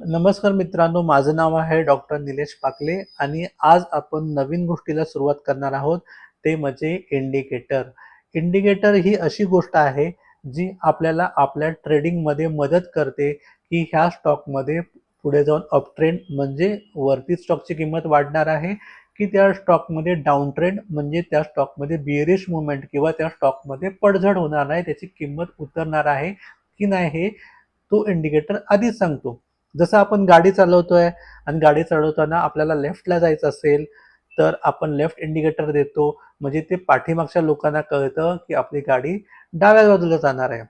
नमस्कार मित्रांनो, माझं नाव आहे डॉक्टर निलेश पाकले आणि आज आपण नवीन गोष्टीला सुरुवात करणार आहोत, ते म्हणजे इंडिकेटर. इंडिकेटर ही अशी गोष्ट आहे, जी आपल्याला आपल्या ट्रेडिंगमध्ये मदत करते, की ह्या स्टॉकमध्ये पुढे जाऊन अप ट्रेंड म्हणजे वरती स्टॉकची किंमत वाढणार आहे, की त्या स्टॉकमध्ये डाउन ट्रेंड म्हणजे त्या स्टॉकमध्ये बिअरिश मूव्हमेंट किंवा त्या स्टॉकमध्ये पडझड होणार आहे, त्याची किंमत उतरणार आहे की नाही हे तो इंडिकेटर आधीच सांगतो. जसं आपण गाडी चालवतोय आणि गाडी चालवताना आपल्याला लेफ्टला जायचं असेल, तर आपण लेफ्ट इंडिकेटर देतो. म्हणजे ते पाठीमागच्या लोकांना कळतं, की आपली गाडी डाव्या बाजूला जाणार आहे.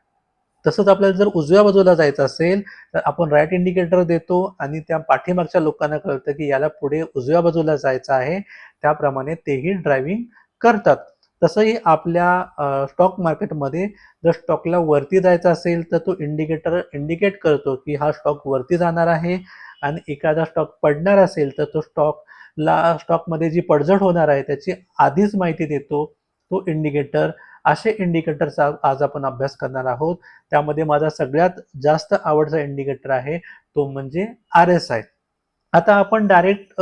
तसंच आपल्याला जर उजव्या बाजूला जायचं असेल, तर आपण राईट इंडिकेटर देतो आणि त्या पाठीमागच्या लोकांना कळतं, की याला पुढे उजव्या बाजूला जायचं आहे. त्याप्रमाणे तेही ड्रायव्हिंग करतात. तसंही आपल्या स्टॉक मार्केटमध्ये जर स्टॉकला वरती जायचं असेल, तर तो इंडिकेटर इंडिकेट करतो, की हा स्टॉक वरती जाणार आहे आणि एखादा स्टॉक पडणार असेल, तर तो स्टॉकमध्ये जी पडझड होणार आहे, त्याची आधीच माहिती देतो तो इंडिकेटर. असे इंडिकेटरचा आज आपण अभ्यास करणार आहोत. त्यामध्ये माझा सगळ्यात जास्त आवडता इंडिकेटर आहे, तो म्हणजे RSI. आता आपण डायरेक्ट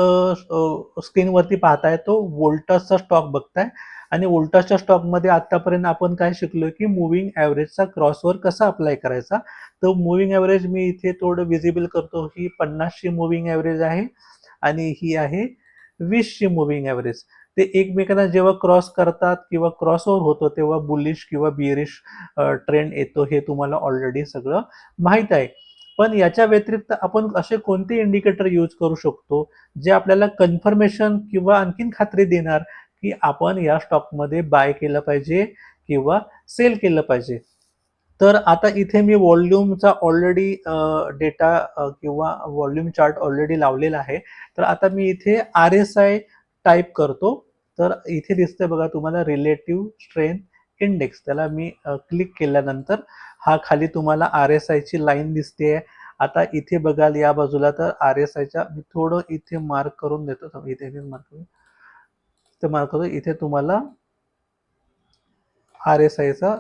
स्क्रीनवरती पाहताय तो व्होल्टासचा स्टॉक बघताय आणि व्होल्टासच्या स्टॉकमध्ये आतापर्यंत आपण काय शिकलोय, की मूव्हिंग ॲव्हरेजचा क्रॉसवर कसा अप्लाय करायचा. तर मूव्हिंग ॲव्हरेज मी इथे थोडं विजिबल करतो. ही 50ची मूव्हिंग ॲव्हरेज आहे आणि ही आहे 20ची मूव्हिंग ॲव्हरेज. ते एकमेकांना जेव्हा क्रॉस करतात किंवा क्रॉसओव्हर होतो, तेव्हा बुलिश किंवा बिअरिश ट्रेंड येतो, हे तुम्हाला ऑलरेडी सगळं माहीत आहे. पण याच्या व्यतिरिक्त आपण असे कोणते इंडिकेटर यूज करू शकतो, जे आपल्याला कन्फर्मेशन किंवा आणखीन खात्री देणार, की आपण या स्टॉकमध्ये बाय केलं पाहिजे किंवा सेल केलं पाहिजे. तर आता इथे मी व्हॉल्यूमचा ऑलरेडी डेटा किंवा व्हॉल्यूम चार्ट ऑलरेडी लावलेला आहे. तर आता मी इथे RSI टाइप करतो. तर इथे दिसतंय बघा तुम्हाला रिलेटिव्ह स्ट्रेंथ इंडेक्स. त्याला मी क्लिक केल्यानंतर हा खाली तुम्हाला RSIची लाईन दिसतेय. आता इथे बघाल या बाजूला तर RSIच्या मी थोडं इथे मार्क करून देतो. इथे मी मार्क करून इथे मार्क करतो. इथे तुम्हाला RSIचा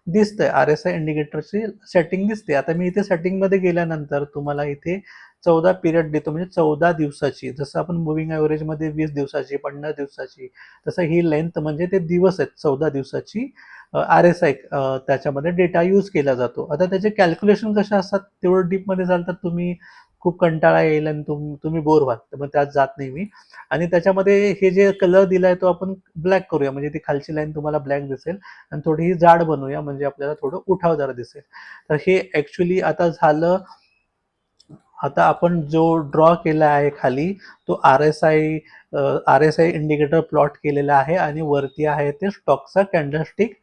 दिसतंय. RSI इंडिकेटरची सेटिंग दिसते. आता मी इथे सेटिंगमध्ये गेल्यानंतर तुम्हाला इथे 14 पिरियड देतो, म्हणजे 14 दिवसाची. जसं आपण मूव्हिंग ॲव्हरेजमध्ये 20 दिवसाची, 50 दिवसाची, तसं ही लेंथ म्हणजे ते दिवस आहेत 14 दिवसाची. RSI त्याच्यामध्ये डेटा यूज केला जातो. आता त्याचे कॅल्क्युलेशन कसे असतात तेवढं डीपमध्ये जाल तर तुम्ही खूप कंटाळा येईल आणि तुम्ही बोर व्हाल. तर मग त्यात जात नाही मी. आणि त्याच्यामध्ये हे जे कलर दिलाय तो आपण ब्लॅक करूया, म्हणजे ती खालची लाईन तुम्हाला ब्लॅक दिसेल आणि थोडी ही जाड बनवूया, म्हणजे आपल्याला थोडं उठावदार दिसेल. तर हे ॲक्च्युअली आता झालं. आता आपण जो ड्रॉ केला आहे खाली, तो RSI इंडिकेटर प्लॉट केलेला आहे आणि वरती आहे ते स्टॉकचा कॅन्डलस्टिक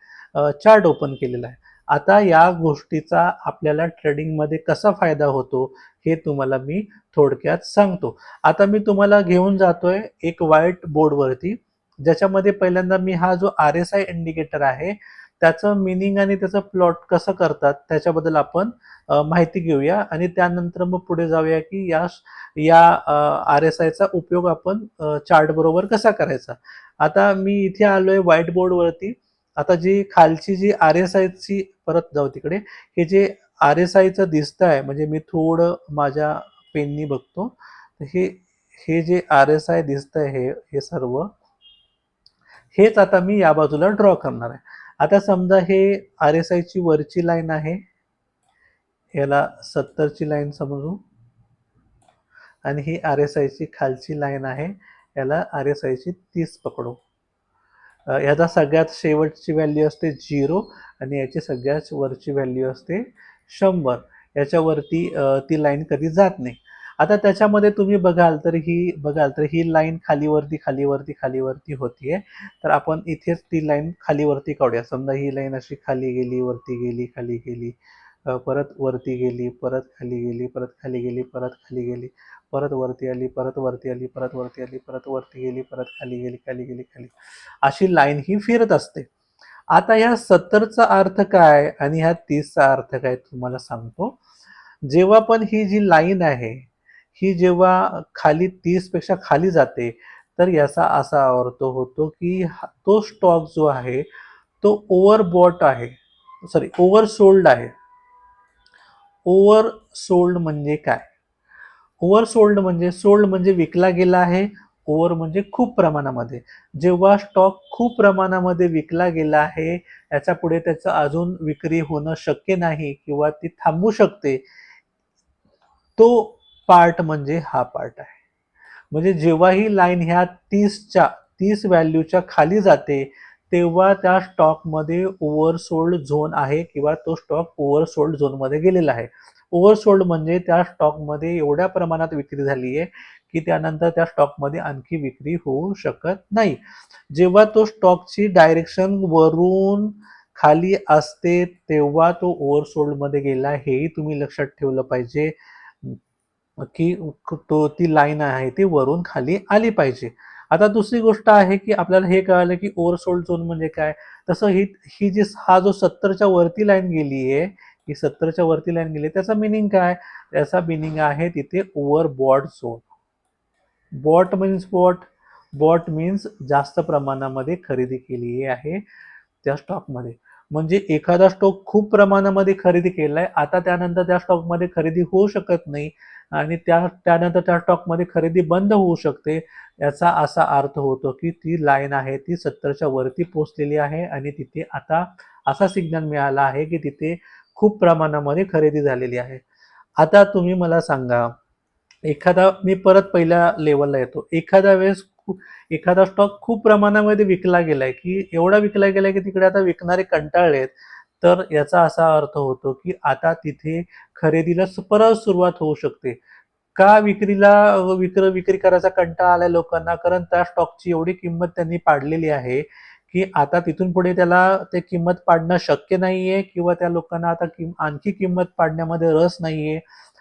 चार्ट ओपन केलेला आहे. आता या गोष्टीचा आपल्याला ट्रेडिंगमध्ये कसा फायदा होतो, हे तुम्हाला मी थोडक्यात सांगतो. आता मी तुम्हाला घेऊन जातोय एक व्हाईट बोर्डवरती, ज्याच्यामध्ये पहिल्यांदा मी हा जो RSI इंडिकेटर आहे, त्याचं मीनिंग आणि त्याचं प्लॉट कसं करतात त्याच्याबद्दल आपण माहिती घेऊया आणि त्यानंतर मग पुढे जाऊया, की या RSIचा उपयोग आपण चार्ट बरोबर कसा करायचा. आता मी इथे आलोय व्हाईट बोर्डवरती. आता जी खालची जी RSIची परत जाऊ तिकडे. हे जे RSIचं दिसतंय, म्हणजे मी थोडं माझ्या पेननी बघतो. हे हे जे RSI दिसतंय हे सर्व, हेच आता मी या बाजूला ड्रॉ करणार आहे. आता समजा हे RSIची वरची लाईन आहे. याला 70ची लाईन समजू आणि ही RSIची खालची लाईन आहे. याला RSIची 30 पकडू. याचा सगळ्यात शेवटची व्हॅल्यू असते 0 आणि याची सगळ्यात वरची व्हॅल्यू असते 100. याच्यावरती ती लाईन कधी जात नाही. आता त्याच्यामध्ये तुम्ही बघाल तर ही लाईन खालीवरती, खालीवरती, खालीवरती होतीये. तर आपण इथेच ती लाईन खालीवरती काढूया. समजा ही लाईन अशी खाली गेली, वरती गेली, खाली गेली, परत वरती गेली, परत खाली गेली, परत खाली गेली, परत खाली गेली, परत वरती आली, परत वरती आली, परत वरती आली, परत वरती गेली, परत खाली गेली, खाली गेली, खाली. अशी लाईन ही फिरत असते. आता ह्या 70चा अर्थ काय आणि ह्या 30चा अर्थ काय तुम्हाला सांगतो. जेव्हा पण ही जी लाईन आहे, ही जेव्हा खाली 30 पेक्षा खाली जाते, तर याचा असा अर्थ होतो, की तो स्टॉक जो आहे, तो ओव्हरबॉट आहे. सॉरी, ओव्हरसोल्ड आहे. ओव्हरसोल्ड म्हणजे काय? ओव्हरसोल्ड म्हणजे सोल्ड म्हणजे विकला गेला आहे, ओव्हर म्हणजे खूप प्रमाणामध्ये. जेव्हा स्टॉक खूप प्रमाणामध्ये विकला गेला आहे, याच्या पुढे त्याचं अजून विक्री होणं शक्य नाही किंवा ती थांबू शकते, तो पार्ट म्हणजे हा पार्ट आहे. म्हणजे जेव्हा ही लाईन ह्या 30 व्हॅल्यूच्या खाली जाते, तेव्हा त्या स्टॉकमध्ये ओव्हरसोल्ड झोन आहे किंवा तो स्टॉक ओव्हरसोल्ड झोनमध्ये गेलेला आहे. ओव्हरसोल्ड म्हणजे त्या स्टॉकमध्ये एवढ्या प्रमाणात विक्री झाली आहे, की त्यानंतर त्या स्टॉकमध्ये आणखी विक्री होऊ शकत नाही. जेव्हा तो स्टॉकची डायरेक्शन वरून खाली असते, तेव्हा तो ओव्हरसोल्डमध्ये गेला हेही तुम्ही लक्षात ठेवलं पाहिजे. की ती लाईन आहे ती वरून खाली आली पाहिजे. आता दुसरी गोष्ट आहे की आपल्याला हे कळालं की ओव्हरसोल्ड झोन म्हणजे काय? तसं ही ही जी हा जो 70च्या वरती लाईन गेली आहे, ही 70च्या वरती लाईन गेली त्याचा मीनिंग काय? त्याचा मीनिंग आहे तिथे overbought zone. Bought means what? Bought means जास्त प्रमाणामध्ये खरेदी केली आहे त्या स्टॉकमध्ये. म्हणजे एखादा स्टॉक खूप प्रमाणामध्ये खरेदी केलाय, आता त्यानंतर त्या स्टॉकमध्ये खरेदी होऊ शकत नाही आणि त्यानंतर त्या स्टॉकमध्ये खरेदी बंद होऊ शकते. याचा असा अर्थ होतो, की ती लाईन आहे ती 70च्या वरती पोहोचलेली आहे आणि तिथे आता असा सिग्नल मिळाला आहे, की तिथे खूप प्रमाणामध्ये खरेदी झालेली आहे. आता तुम्ही मला सांगा, मी परत पहिल्या लेवलला येतो. एखादा स्टॉक खूप प्रमाणामध्ये विकला गेलाय, की एवढा विकला गेलाय, की तिकडे आता विकणारे कंटाळलेत. तर याचा असा अर्थ होतो, की आता तिथे खरेदीला परत सुरुवात होऊ शकते. का विक्री करायचा कंटाळा आलाय लोकांना? कारण त्या स्टॉकची एवढी किंमत त्यांनी पाडलेली आहे, की आता तिथून पुढे त्याला ते किंमत पाडणं शक्य नाहीये किंवा त्या लोकांना आता आणखी किंमत पाडण्यामध्ये रस नाहीये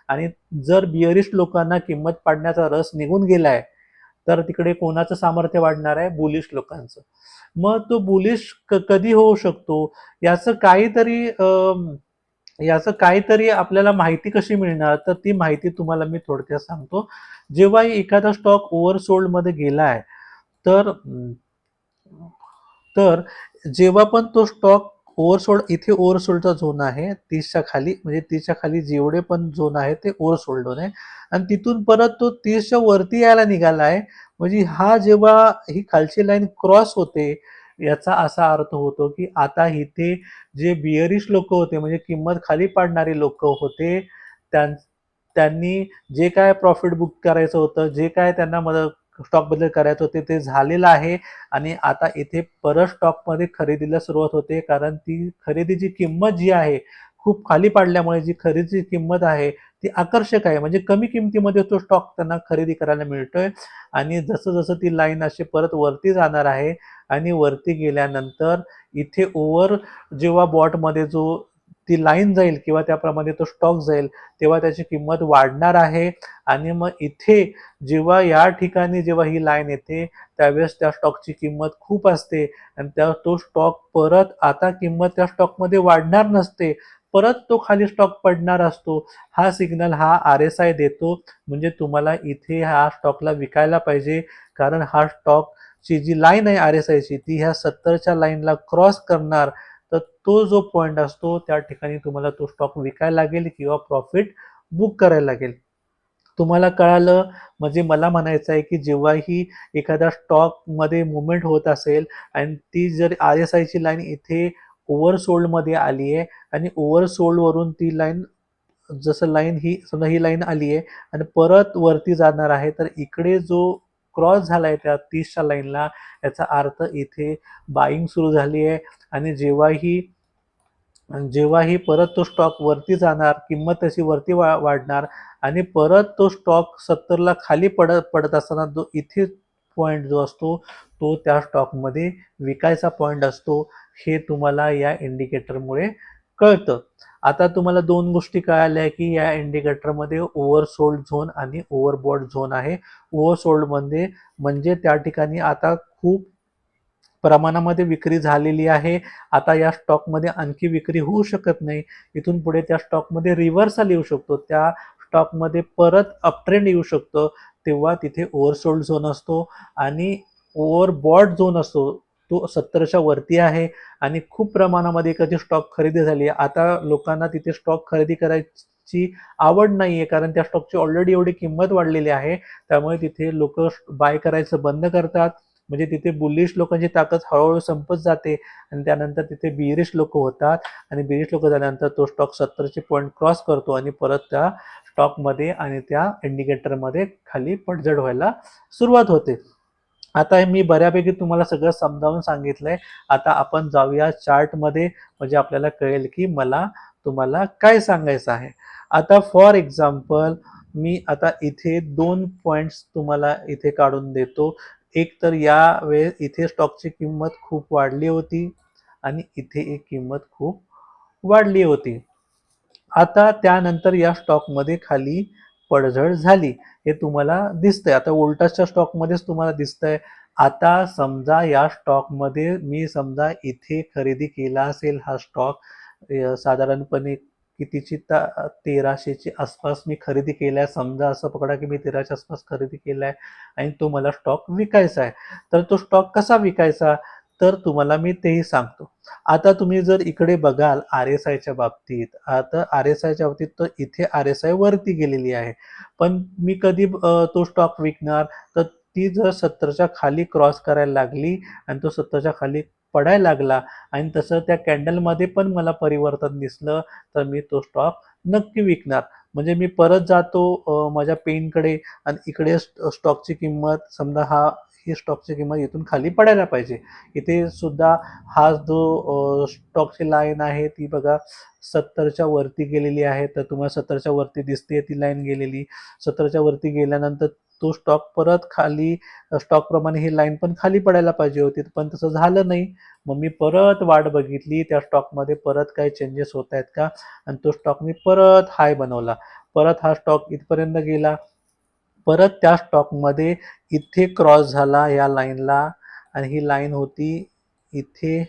आणि जर बिअरिश लोकांना किंमत पाडण्याचा रस निघून गेलाय, तर तिकडे कोणाचं सामर्थ्य वाढणार आहे? बुलिश लोकांचं. मग तो बुलिश कधी होऊ शकतो? याचं काहीतरी याचं काहीतरी आपल्याला माहिती कशी मिळणार? तर ती माहिती तुम्हाला मी थोडक्यात सांगतो. जेव्हा एखादा स्टॉक ओव्हरसोल्डमध्ये गेलाय, तर तर जेव्हा पण तो स्टॉक इथे ओव्हरसोल्डचा झोन आहे 30च्या खाली, म्हणजे 30च्या खाली जेवढे पण झोन आहे ते ओव्हरसोल्ड झोन आहे आणि तिथून परत तो 30च्या वरती यायला निघाला आहे. म्हणजे हा जेव्हा ही खालची लाईन क्रॉस होते, याचा असा अर्थ होतो की आता इथे जे बिअरिश लोक होते, म्हणजे किंमत खाली पाडणारे लोक होते, त्यांनी जे काय प्रॉफिट बुक करायचं होतं, जे काय त्यांना स्टॉक बद्दल करायचं होते ते झालेलं आहे आणि आता इथे परत स्टॉकमध्ये खरेदीला सुरुवात होते, कारण ती खरेदीची किंमत जी आहे खूप खाली पाडल्यामुळे जी खरेदीची किंमत आहे ती आकर्षक आहे. म्हणजे कमी किमतीमध्ये तो स्टॉक त्यांना खरेदी करायला मिळतोय आणि जसं जसं ती लाईन अशी परत वरती जाणार आहे आणि वरती गेल्यानंतर इथे जेव्हा बॉटमध्ये ती लाईन जाईल किंवा त्याप्रमाणे तो स्टॉक जाईल, तेव्हा त्याची किंमत वाढणार आहे आणि मग इथे या ठिकाणी जेव्हा ही लाईन येते, त्यावेळेस त्या स्टॉकची किंमत खूप असते आणि तो स्टॉक परत आता किंमत त्या स्टॉकमध्ये वाढणार नसते. परत तो खाली स्टॉक पडणार असतो. हा सिग्नल हा आर-एस-आय देतो. म्हणजे तुम्हाला इथे ह्या स्टॉकला विकायला पाहिजे. कारण हा स्टॉकची जी लाईन आहे आर-एस-आयची ती ह्या 70च्या लाईनला क्रॉस करणार. तर तो जो पॉइंट असतो त्या ठिकाणी तुम्हाला तो स्टॉक विकायला लागेल किंवा प्रॉफिट बुक करायला लागेल. तुम्हाला कळालं? म्हणजे मला म्हणायचं आहे, की जेव्हाही एखाद्या स्टॉकमध्ये मूव्हमेंट होत असेल आणि ती जर आर-एस-आयची लाईन इथे ओव्हरसोल्डमध्ये आली आहे आणि ओव्हरसोल्डवरून ती लाईन, जसं लाईन ही समजा ही लाईन आली आहे आणि परत वरती जाणार आहे, तर इकडे जो क्रॉस झालाय त्या 30च्या लाईनला, याचा अर्थ इथे बाईंग सुरू झाली आहे आणि जेव्हाही परत तो स्टॉक वरती जाणार, किंमत त्याची वरती वाढणार आणि परत तो स्टॉक 70ला खाली पडत पडत असताना जो इथे पॉइंट जो असतो, तो त्या स्टॉकमध्ये विकायचा पॉइंट असतो. हे तुम्हाला या इंडिकेटरमुळे कळतं. आता तुम्हाला 2 गोष्टी कळाल्या, की या इंडिकेटरमध्ये ओव्हरसोल्ड झोन आणि ओव्हरबॉट झोन आहे. ओव्हरसोल्डमध्ये म्हणजे त्या ठिकाणी आता खूप प्रमाणामध्ये विक्री झालेली आहे. आता या स्टॉकमध्ये आणखी विक्री होऊ शकत नाही. इथून पुढे त्या स्टॉकमध्ये रिव्हर्सल येऊ शकतो. त्या स्टॉकमध्ये परत अपट्रेंड येऊ शकतो. तेव्हा तिथे ओव्हरसोल्ड झोन असतो आणि ओव्हरबॉट झोन असतो. तो 70च्या वरती आहे आणि खूप प्रमाणामध्ये एखादी स्टॉक खरेदी झाली आहे. आता लोकांना तिथे स्टॉक खरेदी स्टॉकची आवड नाहीये, कारण त्या स्टॉकची ऑलरेडी एवढी किंमत वाढलेली आहे. त्यामुळे तिथे लोक बाय करायचं बंद करतात. म्हणजे तिथे बुलिश लोकांची ताकद हळूहळू संपत जाते आणि त्यानंतर तिथे बिअरिश लोक होतात आणि बिअरिश लोक झाल्यानंतर तो स्टॉक 70चे पॉईंट क्रॉस करतो आणि परत त्या स्टॉकमध्ये आणि त्या इंडिकेटरमध्ये खाली पडझड व्हायला सुरुवात होते. आता मी बऱ्यापैकी तुम्हाला सगळं समजावून सांगितलंय. आता आपण जाऊया चार्टमध्ये, म्हणजे आपल्याला कळेल की मला तुम्हाला काय सांगायचं आहे. आता फॉर एक्झाम्पल मी आता इथे 2 पॉइंट्स तुम्हाला इथे काढून देतो. एक तर या वेळेस इथे स्टॉकची किंमत खूप वाढली होती आणि इथे एक किंमत खूप वाढली होती. आता त्यानंतर या स्टॉकमध्ये खाली पडझड झाली, हे तुम्हाला दिसतंय. आता वोल्टासच्या स्टॉकमध्येच तुम्हाला दिसतंय. आता समजा या स्टॉकमध्ये मी समजा इथे खरेदी केला असेल हा स्टॉक, साधारणपणे कितीची 1300ची आसपास मी खरेदी केलाय. समजा असं पकडा की मी 13च्या आसपास खरेदी केलाय आणि तो मला स्टॉक विकायचा आहे. तर तो स्टॉक कसा विकायचा, तर तुम्हाला मी तेही सांगतो. आता तुम्ही जर इकडे बघाल आर-एस-आयच्या बाबतीत, आता आर-एस-आयच्या बाबतीत तर इथे आर-एस-आय वरती गेलेली आहे. पण मी कधी तो स्टॉक विकणार, तर ती जर 70च्या खाली क्रॉस करायला लागली आणि तो 70च्या खाली पडायला लागला आणि तसं त्या कॅन्डलमध्ये पण मला परिवर्तन दिसलं, तर मी तो स्टॉक नक्की विकणार. म्हणजे मी परत जातो माझ्या पेनकडे आणि इकडे स्टॉकची किंमत समजा ही स्टॉकची किंमत इथून खाली पडायला पाहिजे. इथे सुद्धा हा जो स्टॉकची लाईन आहे ती बघा 70च्या वरती गेलेली आहे. तर तुम्हाला 70च्या वरती दिसते ती लाईन गेलेली. 70च्या वरती गेल्यानंतर तो स्टॉक परत खाली, स्टॉकप्रमाणे ही लाईन पण खाली पडायला पाहिजे होती, पण तसं झालं नाही. मग मी परत वाट बघितली त्या स्टॉकमध्ये परत काही चेंजेस होत आहेत का, आणि तो स्टॉक मी परत हाय बनवला. परत हा स्टॉक इथपर्यंत गेला. परत त्या स्टॉकमध्ये इथे क्रॉस झाला या लाईनला आणि ही लाईन होती इथे,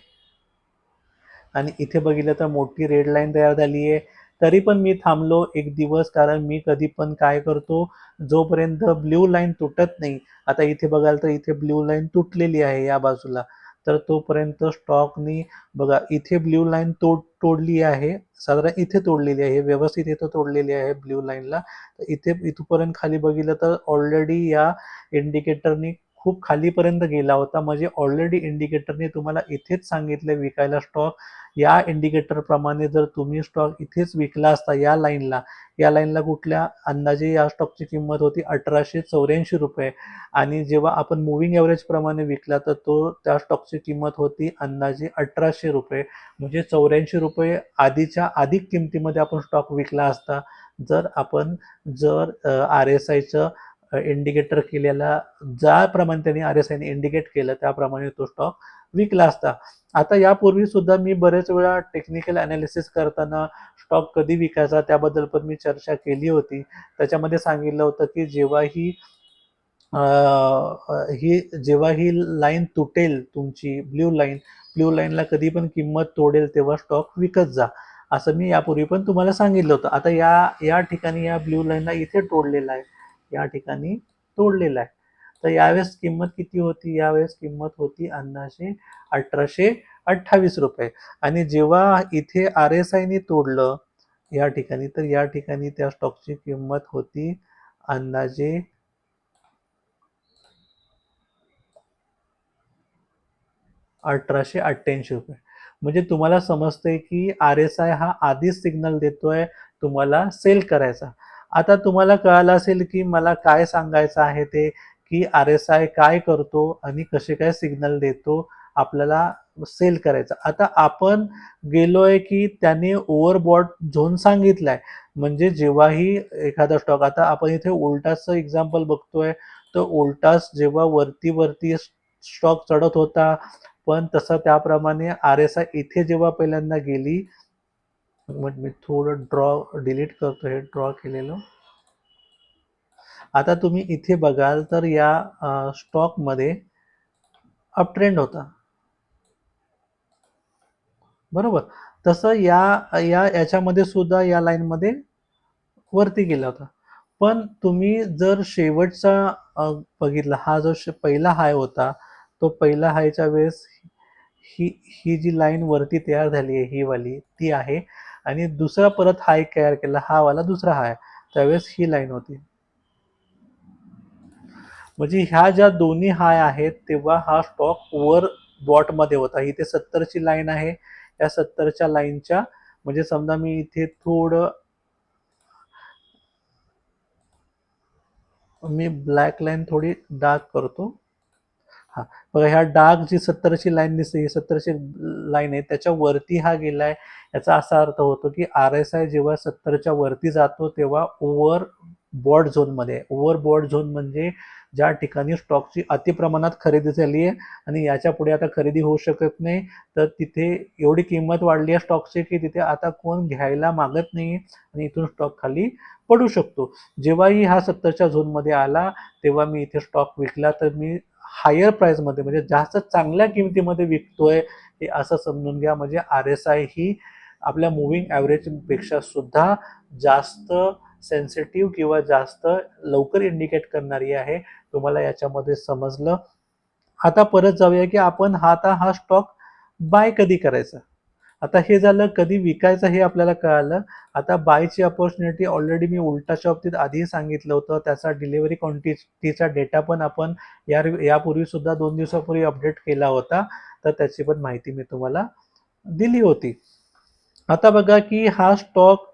आणि इथे बघितलं तर मोठी रेड लाईन तयार झाली आहे. तरी पण मी थांबलो एक दिवस, कारण मी कधी पण काय करतो, जोपर्यंत ब्ल्यू लाईन तुटत नाही, आता इथे बघाल तर इथे ब्ल्यू लाईन तुटलेली आहे या बाजूला, तर तोपर्यंत स्टॉकनी बघा इथे ब्ल्यू लाईन तोडली आहे, साधारण इथे तोडलेली आहे, व्यवस्थित इथं तोडलेली आहे ब्ल्यू लाईनला. इथे इथपर्यंत खाली बघितलं तर ऑलरेडी या इंडिकेटरनी खूप खालीपर्यंत गेला होता. म्हणजे ऑलरेडी इंडिकेटरने तुम्हाला इथेच सांगितलं विकायला स्टॉक. या इंडिकेटर प्रमाणे जर तुम्ही स्टॉक इथेच विकला असता या लाईनला कुठल्या अंदाजे या स्टॉकची किंमत होती 1884 रुपये, आणि जेव्हा आपण मुव्हिंग ॲव्हरेज प्रमाणे विकला तर तो त्या स्टॉकची किंमत होती अंदाजे 1800 रुपये. म्हणजे 84 रुपये आधीच्या अधिक किमतीमध्ये आपण स्टॉक विकला असता, जर आपण आर-एस-आयचं इंडिकेटर केलेला, ज्याप्रमाणे त्यांनी आर-एस-आयने इंडिकेट केलं त्याप्रमाणे तो स्टॉक विकला असता. आता यापूर्वी सुद्धा मी बरेच वेळा टेक्निकल ॲनालिसिस करताना स्टॉक कधी विकायचा त्याबद्दल पण मी चर्चा केली होती. त्याच्यामध्ये सांगितलं होतं की अ, जेव्हा ही लाईन तुटेल तुमची ब्ल्यू लाईनला कधी पण किंमत तोडेल तेव्हा स्टॉक विकत जा, असं मी यापूर्वी पण तुम्हाला सांगितलं होतं. आता या या ठिकाणी या ब्ल्यू लाईनला इथे तोडलेलं आहे, या ठिकाणी तोडलेलं आहे. तर यावेळेस किंमत किती होती, यावेळेस किंमत होती अंदाजे 1828 रुपये. आणि जेव्हा इथे आर-एस-आयने तोडलं या ठिकाणी, तर या ठिकाणी त्या स्टॉकची किंमत होती अंदाजे 1888 रुपये. म्हणजे तुम्हाला समजतंय की आर-एस-आय हा आधीच सिग्नल देतोय तुम्हाला सेल करायचा. आता तुम्हाला कळालं असेल की मला काय सांगायचं आहे ते, की आर-एस-आय काय करतो आणि कसे काय सिग्नल देतो आपल्याला सेल करायचा. आता आपण गेलोय की त्याने ओव्हरबॉट झोन सांगितलाय. म्हणजे जेव्हाही एखादा स्टॉक, आता आपण इथे वोल्टासचं एक्झाम्पल बघतोय, तर वोल्टास जेव्हा वरती स्टॉक चढत होता, पण तसं त्याप्रमाणे आर-एस-आय इथे जेव्हा पहिल्यांदा गेली, मग मी थोडं डिलीट करतो हे ड्रॉ केलेलं. आता तुम्ही इथे बघाल तर या स्टॉकमध्ये अप ट्रेंड होता, बरोबर. तसं या या याच्यामध्ये सुद्धा या लाईनमध्ये वरती गेला होता. पण तुम्ही जर शेवटचा बघितला, हा जो पहिला हाय होता, तो पहिला हायच्या वेळेस ही ही जी लाईन वरती तयार झाली आहे ही वाली ती आहे, आणि दुसरा परत हाय तयार केला, हा वाला दुसरा हाय, त्यावेळेस ही लाईन होती. म्हणजे ह्या ज्या दोन्ही हाय आहेत तेव्हा हा स्टॉक वर बॉटमध्ये होता. इथे 70ची लाईन आहे, या 70च्या लाईनच्या म्हणजे समजा मी इथे थोडं मी ब्लॅक लाईन थोडी डार्क करतो. हा बघा, ह्या डार्क जी 70ची लाईन दिसते, ही 70ची लाईन आहे, त्याच्या वरती हा गेलाय. याचा असा अर्थ होतो की RSI जेव्हा 70च्या वरती जातो तेव्हा ओव्हर बॉट झोनमध्ये. ओव्हर बॉट झोन म्हणजे ज्या ठिकाणी स्टॉकची अतिप्रमाणात खरेदी झाली आहे आणि याच्या पुढे आता खरेदी होऊ शकत नाही, तर तिथे एवढी किंमत वाढली आहे स्टॉकची की तिथे आता कोण घ्यायला मागत नाही आणि इथून स्टॉक खाली पडू शकतो. जेव्हाही हा 70च्या झोनमध्ये आला तेव्हा मी इथे स्टॉक विकला, तर मी हायर प्राइसमध्ये म्हणजे जास्त चांगल्या किमतीमध्ये विकतोय हे असं समजून घ्या. म्हणजे RSI ही आपल्या मुव्हिंग ॲव्हरेजपेक्षा सुद्धा जास्त सेन्सिटिव्ह किंवा जास्त लवकर इंडिकेट करणारी आहे. तुम्हाला याच्यामध्ये समजलं. आता परत जाऊया की आपण आता हा स्टॉक बाय कधी करायचा. आता हे झालं कधी विकायचं हे आपल्याला कळालं. आता बायची अपॉर्च्युनिटी ऑलरेडी मी उलटाच्या बाबतीत आधीही सांगितलं होतं. त्याचा डिलिव्हरी क्वांटिटीचा डेटा पण आपण यापूर्वी सुद्धा 2 दिवसापूर्वी अपडेट केला होता. तर त्याची पण माहिती मी तुम्हाला दिली होती. आता बघा की हा स्टॉक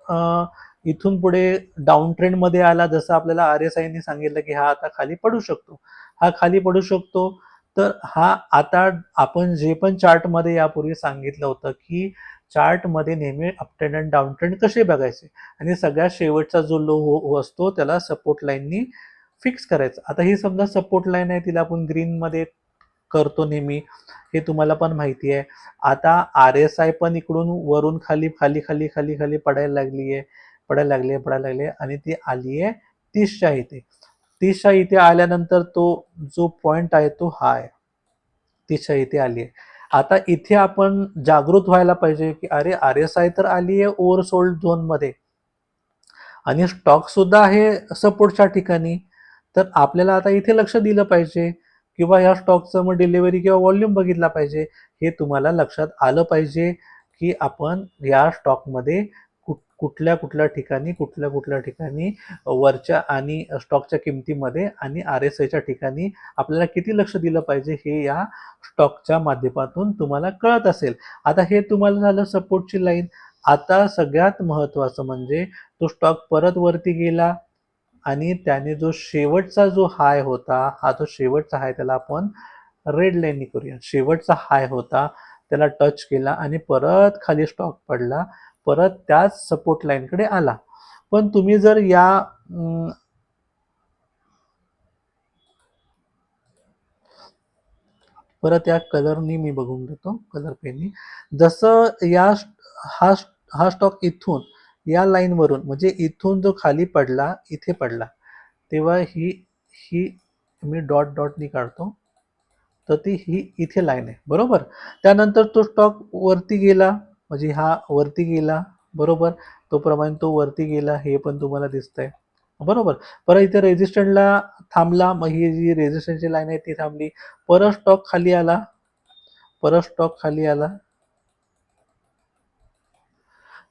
इथून पुढे डाऊन ट्रेंडमध्ये आला. जसं आपल्याला RSIने सांगितलं की हा आता खाली पडू शकतो. हा खाली पडू शकतो. तर हा आता आपण जे पण चार्टमध्ये यापूर्वी सांगितलं होतं की चार्टमध्ये नेहमी अप ट्रेंड आणि डाऊन ट्रेंड कसे बघायचे आणि सगळ्यात शेवटचा जो लो असतो त्याला सपोर्ट लाईननी फिक्स करायचं. आता ही समजा सपोर्ट लाईन आहे, तिला आपण ग्रीनमध्ये करतो नेहमी, हे तुम्हाला पण माहिती आहे. आता RSI पण इकडून वरून खाली खाली खाली खाली खाली पडायला लागली आहे, पडायला लागली आहे आणि ती आली आहे 30च्या इथे. 30च्या इथे आल्यानंतर तो जो पॉइंट आहे तो हा आहे. 30च्या इथे आली आहे. आता इथे आपण जागृत व्हायला पाहिजे की अरे RSI तर आली आहे ओव्हरसोल्ड झोनमध्ये आणि स्टॉक सुद्धा आहे सपोर्टच्या ठिकाणी. तर आपल्याला आता इथे लक्ष दिलं पाहिजे किंवा या स्टॉकचं मग डिलिव्हरी किंवा व्हॉल्यूम बघितला पाहिजे. हे तुम्हाला लक्षात आलं पाहिजे की आपण या स्टॉकमध्ये कुठल्या ठिकाणी कुठल्या ठिकाणी वरच्या आणि स्टॉकच्या किमतीमध्ये आणि RSIच्या ठिकाणी आपल्याला किती लक्ष दिलं पाहिजे हे या स्टॉकच्या माध्यमातून तुम्हाला कळत असेल. आता हे तुम्हाला झालं सपोर्टची लाईन. आता सगळ्यात महत्त्वाचं म्हणजे तो स्टॉक परत वरती गेला आणि त्याने जो शेवटचा जो हाय होता, हा जो शेवटचा हाय त्याला आपण रेड लाईननी करूया. शेवटचा हाय होता त्याला टच केला आणि परत खाली स्टॉक पडला, परत त्याच सपोर्ट लाईनकडे आला. पण तुम्ही जर या परत या कलरनी मी बघून घेतो, कलर पेननी. जसं हा हा स्टॉक इथून या लाईनवरून म्हणजे इथून जो खाली पडला, इथे पडला, तेव्हा ही ही मी डॉट डॉटनी काढतो. तर ती ही इथे लाईन आहे, बरोबर. त्यानंतर तो स्टॉक वरती गेला, म्हणजे हा वरती गेला, बरोबर. तो प्रमाणे तो वरती गेला, हे पण तुम्हाला दिसतंय, बरोबर. परत इथे रेजिस्टंटला थांबला, मग ही जी रेजिस्टंटची लाईन आहे ती थांबली. परत स्टॉक खाली आला, परत स्टॉक खाली आला.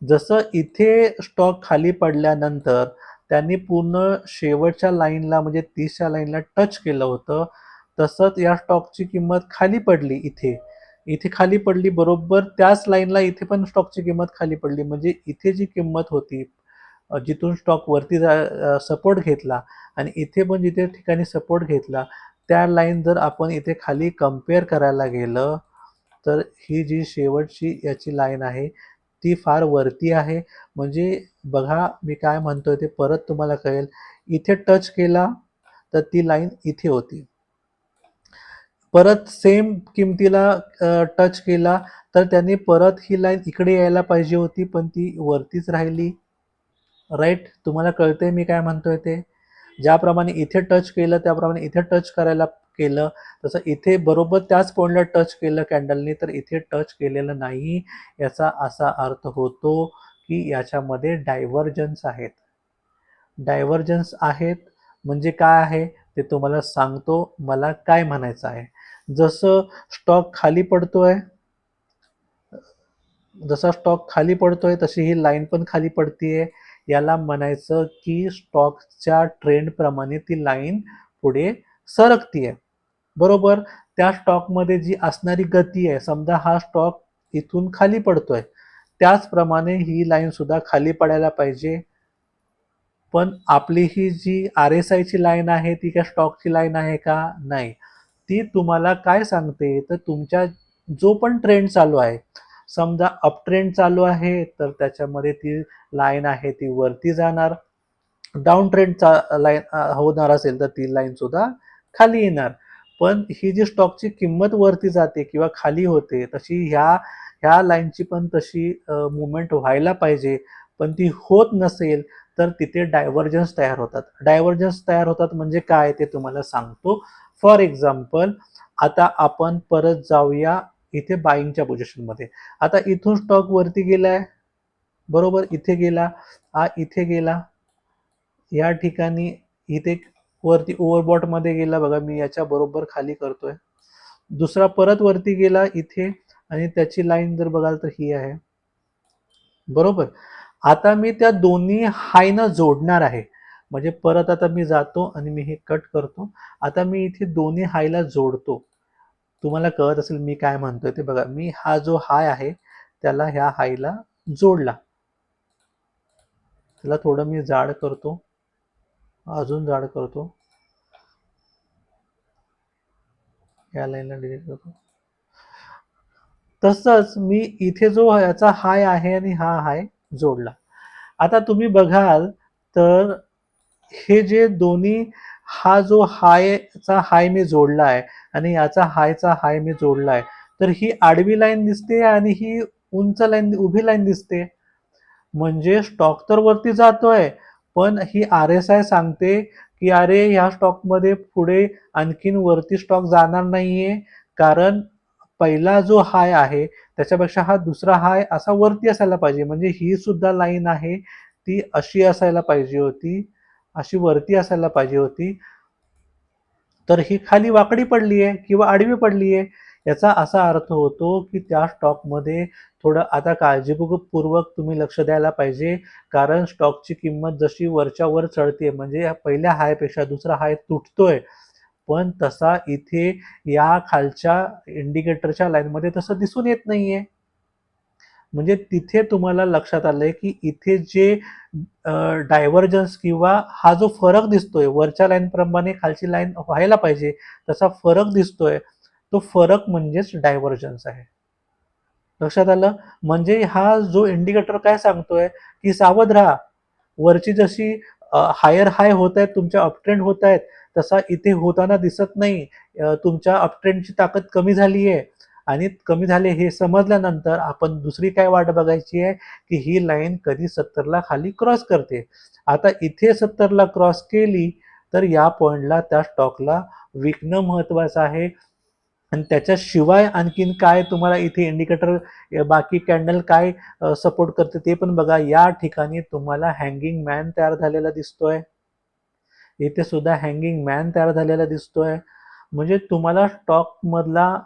जसं इथे स्टॉक खाली पडल्यानंतर त्यांनी पूर्ण शेवटच्या लाईनला म्हणजे 30च्या लाईनला टच केलं होतं, तसंच या स्टॉकची किंमत खाली पडली इथे. इथे खाली पडली, बरोबर त्याच लाईनला इथे पण स्टॉकची किंमत खाली पडली. म्हणजे इथे जी किंमत होती जिथून स्टॉक वरती सपोर्ट घेतला आणि इथे पण जिथे ठिकाणी सपोर्ट घेतला, त्या लाईन जर आपण इथे खाली कंपेअर करायला गेलं, तर ही जी शेवटची याची लाईन आहे ती फार वरती आहे. म्हणजे बघा मी काय म्हणतोय ते परत तुम्हाला कळेल. इथे टच केला तर ती लाईन इथे होती. परत सेम किमतीला टच केला तर त्यांनी परत ही लाईन इकडे यायला पाहिजे होती, पण ती वरतीच राहिली. राईट? तुम्हाला कळतंय मी काय म्हणतोय ते? ज्याप्रमाणे इथे टच केलं त्याप्रमाणे इथे टच करायला केलं, तसं इथे बरोबर त्याच पॉईंटला टच केलं कॅन्डलनी, तर इथे टच केलेलं नाही. याचा असा अर्थ होतो की याच्यामध्ये डायव्हर्जन्स आहेत. डायव्हर्जन्स आहेत म्हणजे काय आहे ते तुम्हाला सांगतो. मला काय म्हणायचं आहे. जसं स्टॉक खाली पडतोय जसा स्टॉक खाली पडतोय तशी ही लाईन पण खाली पडतीये. याला म्हणायचं की स्टॉकच्या ट्रेंडप्रमाणे ती लाईन पुढे सरकतीये. बरोबर. त्या स्टॉकमध्ये जी असणारी गती आहे, समजा हा स्टॉक इथून खाली पडतोय, त्याचप्रमाणे ही लाईन सुद्धा खाली पडायला पाहिजे. पण आपली ही जी RSIची लाईन आहे ती काय स्टॉकची लाईन आहे का? नाही. ती तुम्हाला काय सांगते, तर तुमच्या जो पण ट्रेंड चालू आहे, समजा अप ट्रेंड चालू आहे, तर त्याच्यामध्ये ती लाईन आहे ती वरती जाणार. डाउन ट्रेंडचा लाईन होणार असेल तर ती लाईन सुद्धा खाली येणार. पण ही जी स्टॉकची किंमत वरती जाते किंवा खाली होते, तशी ह्या लाईनची पण तशी मुवमेंट व्हायला पाहिजे. पण ती होत नसेल तर तिथे डायव्हर्जन्स तयार होतात. डायव्हर्जन्स तयार होतात म्हणजे काय ते तुम्हाला सांगतो. फॉर एक्झाम्पल, आता आपण परत जाऊया इथे बाईंगच्या पोझिशनमध्ये. आता इथून स्टॉक वरती गेलाय, बरोबर, इथे गेला, हा इथे गेला, या ठिकाणी इथे वरती ओव्हरबॉट मध्ये गेला बघा, मी याच्या बरोबर खाली करतोय. दुसरा परत वरती गेला इथे, आणि त्याची लाईन जर बघाल तर ही आहे, बरोबर. आता मी त्या दोन्ही हायना जोडणार आहे. म्हणजे परत आता मी जातो आणि मी हे कट करतो. आता मी इथे दोन्ही हायला जोडतो. तुम्हाला कळत असेल मी काय म्हणतोय ते बघा. मी हा जो हाय आहे त्याला ह्या हायला जोडला. त्याला थोडं मी जाड करतो, अजून जाड करतो, या लाईनला डिलीट करतो. तसंच मी इथे जो याचा हाय आहे आणि हा हाय जोडला. आता तुम्ही बघाल तर हे जे दोन्ही, हा जो हायचा हाय मी जोडला आहे आणि याचा हायचा हाय मी जोडला आहे, तर ही आडवी लाईन दिसते आणि ही उंच लाईन, उभी लाईन दिसते. म्हणजे स्टॉक तर वरती जातोय, पण ही RSI सांगते की अरे ह्या स्टॉकमध्ये पुढे आणखीन वरती स्टॉक जाणार नाहीये, कारण पहिला जो हाय आहे त्याच्यापेक्षा हा दुसरा हाय असा वरती असायला पाहिजे. म्हणजे ही सुद्धा लाईन आहे ती अशी असायला पाहिजे होती, अशी वरती असायला पाहिजे होती. तर ही खाली वाकडी पडली आहे किंवा आडवी पडली आहे. याचा असा अर्थ होतो की त्या स्टॉकमध्ये थोडं आता काळजीपूर्वक तुम्ही लक्ष द्यायला पाहिजे, कारण स्टॉकची किंमत जशी वरच्या वर चढते, म्हणजे पहिल्या हायपेक्षा दुसरा हाय तुटतोय, पण तसा इथे या खालच्या इंडिकेटरच्या लाईनमध्ये तसं दिसून येत नाहीये. म्हणजे तिथे तुम्हाला लक्षात आलंय की इथे जे डायव्हर्जन्स किंवा हा जो फरक दिसतोय, वरच्या लाईन प्रमाणे खालची लाईन व्हायला पाहिजे तसा फरक दिसतोय, तो फरक म्हणजेच डायव्हर्जन्स आहे. लक्षात आलं? म्हणजे हा जो इंडिकेटर काय सांगतोय की सावध राहा. वरची जशी हायर हाय होत आहेत, तुमच्या अपट्रेंड होत आहेत, तसा इथे होताना दिसत नाही. तुमच्या अपट्रेंडची ताकद कमी झाली आहे, आणि कमी झाले हे समजल्यानंतर आपण दुसरी काय वाट बघायची आहे की ही लाईन कधी 70ला खाली क्रॉस करते. आता इथे 70ला क्रॉस केली तर या पॉइंटला त्या स्टॉकला विकणं महत्वाचं आहे. आणि त्याच्याशिवाय आणखीन काय तुम्हाला इथे इंडिकेटर, बाकी कॅन्डल काय सपोर्ट करते ते पण बघा. या ठिकाणी तुम्हाला हँगिंग मॅन तयार झालेला दिसतोय, इथे सुद्धा हँगिंग मॅन तयार झालेला दिसतोय. म्हणजे तुम्हाला स्टॉक मधला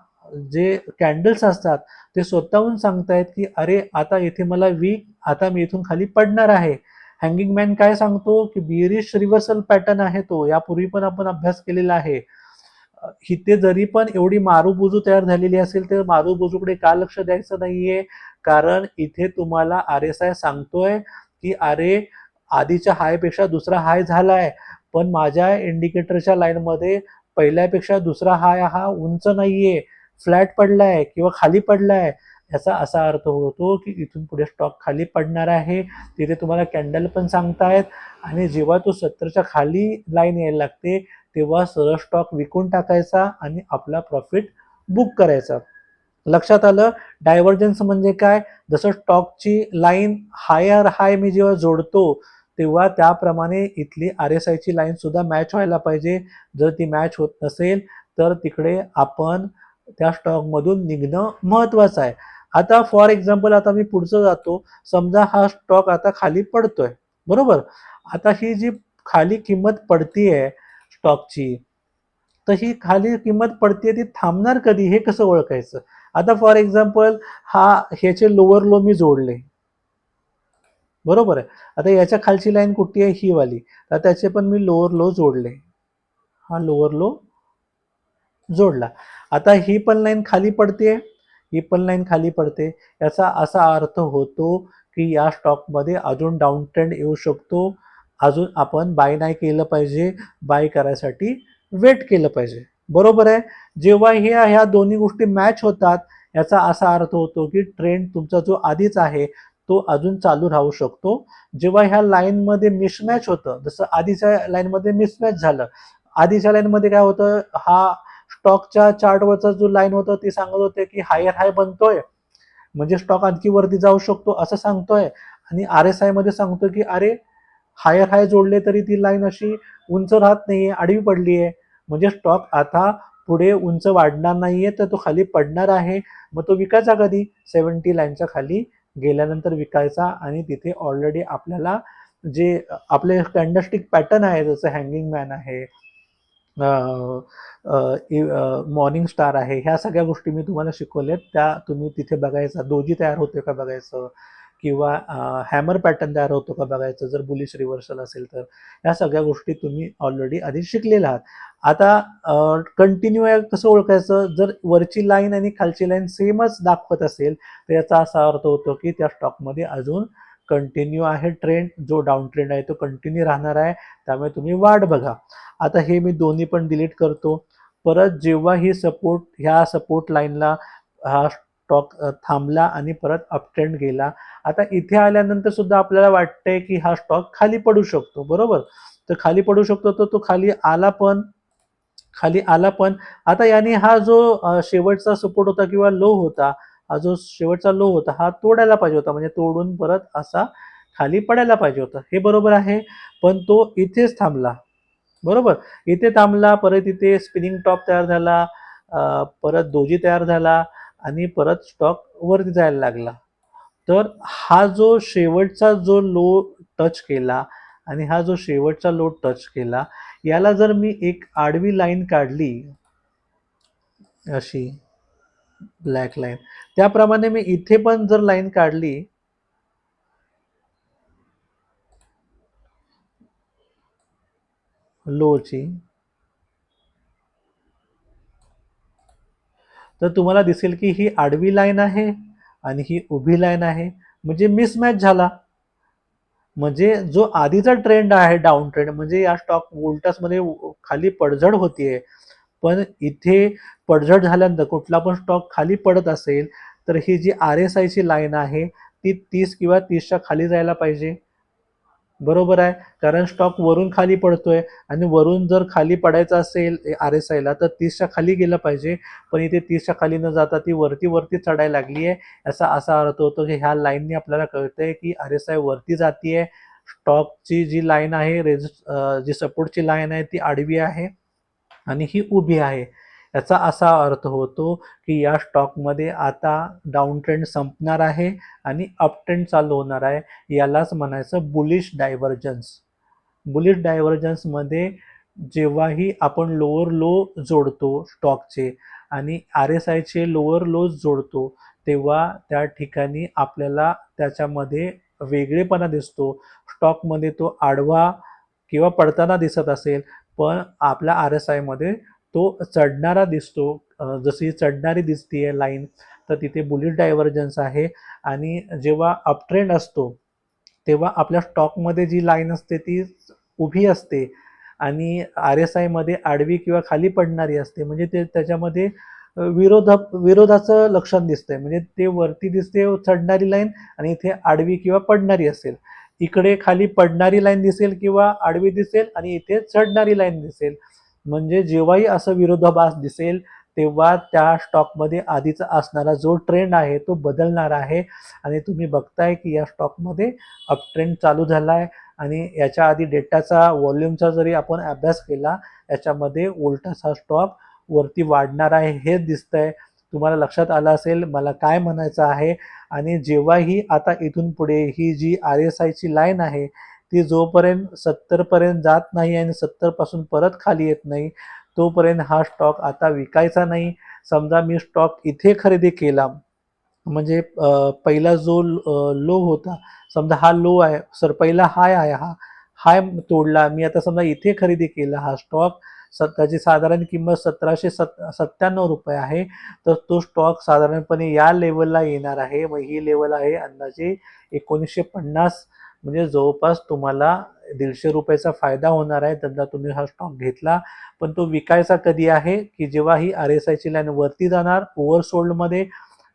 जे कॅन्डल्स असतात ते स्वतःहून सांगतायत की अरे आता इथे मला वीक, आता मी इथून खाली पडणार आहे. हँगिंग मॅन काय सांगतो की बिअरिश रिव्हर्सल पॅटर्न आहे तो, यापूर्वी पण आपण अभ्यास केलेला आहे. इथे जरी पण एवढी मारूबुजू तयार झालेली असेल तर मारूबुजूकडे का लक्ष द्यायचं नाहीये, कारण इथे तुम्हाला RSI सांगतोय की अरे आधीच्या हायपेक्षा दुसरा हाय झालाय, पण माझ्या इंडिकेटरच्या लाईनमध्ये पहिल्यापेक्षा दुसरा हाय हा उंच नाहीये, फ्लॅट पडलाय किंवा खाली पडलाय. याचा असा अर्थ होतो की इथून पुढे स्टॉक खाली पडणार आहे. तिथे तुम्हाला कॅन्डल पण सांगतायत, आणि जेव्हा तो 70च्या खाली लाईन यायला लागते तेव्हा सरळ स्टॉक विकून टाकायचा आणि आपला प्रॉफिट बुक करायचा. लक्षात आलं? डायव्हर्जन्स म्हणजे काय? जसं स्टॉकची लाईन हायर हाय मी जेव्हा जोडतो तेव्हा त्याप्रमाणे इथली RSIची लाईन सुद्धा मॅच व्हायला पाहिजे. जर ती मॅच होत नसेल तर तिकडे आपण त्या स्टॉकमधून निघणं महत्वाचं आहे. आता फॉर एक्झाम्पल, आता मी पुढचं जातो. समजा हा स्टॉक आता खाली पडतोय, बरोबर. आता ही जी खाली किंमत पडतीये स्टॉकची, तर ही खाली किंमत पडते ती थांबणार कधी हे कसं ओळखायचं? आता फॉर एक्झाम्पल ह्याचे लोअर लो मी जोडले, बरोबर आहे. आता याच्या खालची लाईन कुठली आहे, ही वाली, तर त्याचे पण मी लोअर लो जोडले, हा लोअर लो जोडला. आता ही पण लाईन खाली पडते, ही पण लाईन खाली पडते. याचा असा अर्थ होतो की या स्टॉकमध्ये अजून डाऊन ट्रेंड येऊ शकतो, अजून आपण बाय नाही केलं पाहिजे, बाय करायसाठी वेट केलं पाहिजे, बरोबर आहे. जेव्हा ह्या दोन्ही गोष्टी मॅच होतात, याचा असा अर्थ होतो की ट्रेंड तुमचा जो आधीच आहे तो अजून चालू राहू शकतो. जेव्हा ह्या लाईनमध्ये मिसमॅच होतं, जसं आधीच्या लाईनमध्ये मिसमॅच झालं, आधीच्या लाईनमध्ये काय होतं, हा स्टॉकच्या चार्टवरचा जो लाईन होता ते सांगत होते की हायर हाय बनतोय, म्हणजे स्टॉक आणखी वरती जाऊ शकतो असं सांगतोय, आणि आर एस आय मध्ये सांगतोय की अरे हायर हाय जोडले तरी ती लाईन अशी उंच राहत नाहीये, आडवी पडली आहे, म्हणजे स्टॉक आता पुढे उंच वाढणार नाहीये, तर तो खाली पडणार आहे. मग तो विकायचा कधी, 70 लाईनच्या खाली गेल्यानंतर विकायचा. आणि तिथे ऑलरेडी आपल्याला जे आपले कॅन्डलस्टिक पॅटर्न आहे, जसं हँगिंग मॅन आहे, मॉर्निंग स्टार आहे, ह्या सगळ्या गोष्टी मी तुम्हाला शिकवल्यात, त्या तुम्ही तिथे बघायचा, दोजी तयार होते का बघायचं, किंवा हॅमर पॅटर्न तयार होतो का बघायचं, जर बुलिश रिव्हर्सल असेल तर. ह्या सगळ्या गोष्टी तुम्ही ऑलरेडी आधी शिकलेल्या आहात. आता कंटिन्यू आहे कसं ओळखायचं, जर वरची लाईन आणि खालची लाईन सेमच दाखवत असेल तर याचा असा अर्थ होतो की त्या स्टॉकमध्ये अजून कंटिन्यू आहे ट्रेंड, जो डाऊन ट्रेंड आहे तो कंटिन्यू राहणार आहे, त्यामुळे तुम्ही वाट बघा. आता हे मी दोन्ही पण डिलीट करतो. परत जेव्हा ही ह्या सपोर्ट लाईनला हा स्टॉक थांबला आणि परत अपट्रेंड गेला, आता इथे आल्यानंतर सुद्धा आपल्याला वाटतंय की हा स्टॉक खाली पडू शकतो, बरोबर. तर खाली पडू शकतो, तर तो खाली आला पण आता याने हा जो शेवटचा सपोर्ट होता किंवा लो होता, हा जो शेवटचा लो होता हा तोडायला पाहिजे होता, म्हणजे तोडून परत असा खाली पडायला पाहिजे होता, हे बरोबर आहे. पण तो इथेच थांबला, बरोबर. इथे थांबला, परत इथे स्पिनिंग टॉप तयार झाला, परत दोजी तयार झाला, आणि परत स्टॉक वरती जायला लागला. तर हा जो शेवटचा जो लो टच केला, आणि हा जो शेवटचा लो टच केला, याला जर मी एक आडवी लाईन काढली, अशी ब्लॅक लाईन, त्याप्रमाणे मी इथे पण जर लाईन काढली लोची, तर तुम्हाला दिसेल की ही आडवी लाईन आहे आणि ही उभी लाईन आहे, म्हणजे मिसमॅच झाला. म्हणजे जो आधीचा ट्रेंड आहे डाऊन ट्रेंड, म्हणजे या स्टॉक वोल्टासमध्ये खाली पडझड होतीये, पण इथे पडझड झाल्यानंतर कुठला पण स्टॉक खाली पडत असेल तर ही जी आर एस आयची लाईन आहे ती 30 किंवा 30च्या खाली जायला पाहिजे, बरोबर आहे. कारण स्टॉक वरून खाली पडतोय, आणि वरून जर खाली पडायचं असेल आर एस आयला तर 30च्या खाली गेलं पाहिजे, पण इथे 30च्या खाली न जाता ती वरती वरती चढायला लागली आहे. याचा असा अर्थ होतो की ह्या लाईननी आपल्याला कळतंय की आर एस आय वरती जातीये, स्टॉकची जी लाईन आहे, जी सपोर्टची लाईन आहे ती आडवी आहे आणि ही उभी आहे. याचा असा अर्थ होतो की या स्टॉकमध्ये आता डाऊन ट्रेंड संपणार आहे आणि अप ट्रेंड चालू होणार आहे. यालाच म्हणायचं बुलिश डायव्हर्जन्स. बुलिश डायव्हर्जन्समध्ये जेव्हाही आपण लोअर लो जोडतो स्टॉकचे आणि आर एस आयचे लोअर लोज जोडतो, तेव्हा त्या ठिकाणी आपल्याला त्याच्यामध्ये वेगळेपणा दिसतो. स्टॉकमध्ये तो आडवा किंवा पडताना दिसत असेल, पण आपल्या आर एस आयमध्ये तो चढणारा दिसतो. जशी चढणारी दिसतीये लाईन, तर तिथे बुलिश डायव्हर्जन्स आहे. आणि जेव्हा अपट्रेंड असतो तेव्हा आपल्या स्टॉकमध्ये जी लाईन असते ती उभी असते, आणि आर एस आयमध्ये आडवी किंवा खाली पडणारी असते, म्हणजे ते त्याच्यामध्ये विरोधाचं लक्षण दिसतंय, म्हणजे ते वरती दिसते चढणारी लाईन, आणि इथे आडवी किंवा पडणारी असेल. इकडे खाली पडणारी लाईन दिसेल किंवा आडवी दिसेल, आणि इथे चढणारी लाईन दिसेल. म्हणजे जेव्हाही असं विरोधाभास दिसेल तेव्हा त्या स्टॉकमध्ये आधीचा असणारा जो ट्रेंड आहे तो बदलणार आहे, आणि तुम्ही बघताय की या स्टॉकमध्ये अपट्रेंड चालू झाला आहे. आणि याच्या आधी डेटाचा व्हॉल्यूमचा जरी आपण अभ्यास केला, याच्यामध्ये उलटाचा स्टॉक वरती वाढणार आहे हे दिसतंय. तुम्हाला लक्षात आलं असेल मला काय म्हणायचं आहे. आणि जेव्हाही आता इथून पुढे ही जी आर एस आयची लाईन आहे ती जोपर्यंत 70 पर्यंत जात नाही आणि 70 पासून परत खाली येत नाही, तोपर्यंत हा स्टॉक आता विकायचा नाही. समजा मी स्टॉक इथे खरेदी केला, म्हणजे पहिला जो लो होता, समजा हा लो आहे, सर पहिला हाय आहे, हा हाय तोडला मी, आता समजा इथे खरेदी केला हा स्टॉक, त्याची साधारण किंमत 1797 रुपये आहे. तर तो स्टॉक साधारणपणे या लेवलला येणार आहे. मग ही लेवल आहे अंदाजे 1950, म्हणजे जवळपास तुम्हाला 150 रुपयाचा फायदा होणार आहे समजा तुम्ही हा स्टॉक घेतला. पण तो विकायचा कधी आहे, की जेव्हा ही RSIची लाईन वरती जाणार ओव्हरसोल्डमध्ये,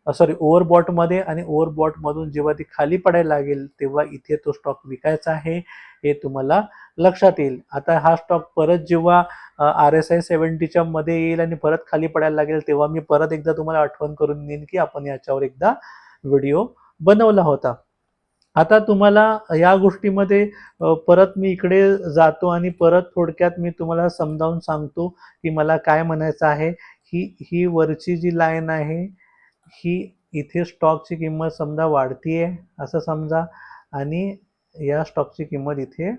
सॉरी ओव्हरबॉटमध्ये, आणि ओव्हरबॉटमधून जेव्हा ती खाली पडायला लागेल तेव्हा इथे तो स्टॉक विकायचा आहे, हे तुम्हाला लक्षात येईल. आता हा स्टॉक परत जेव्हा RSI 70च्या मध्ये येईल आणि परत खाली पडायला लागेल तेव्हा मी परत एकदा तुम्हाला आठवण करून देईन की आपण याच्यावर एकदा व्हिडिओ बनवला होता. आता तुम्हाला या गोष्टीमध्ये परत मी इकडे जातो आणि परत थोडक्यात मी तुम्हाला समजावून सांगतो की मला काय म्हणायचं आहे. ही ही वरची जी लाईन आहे, ही इथे स्टॉकची किंमत समजा वाढतीये असं समजा, आणि या स्टॉकची किंमत इथे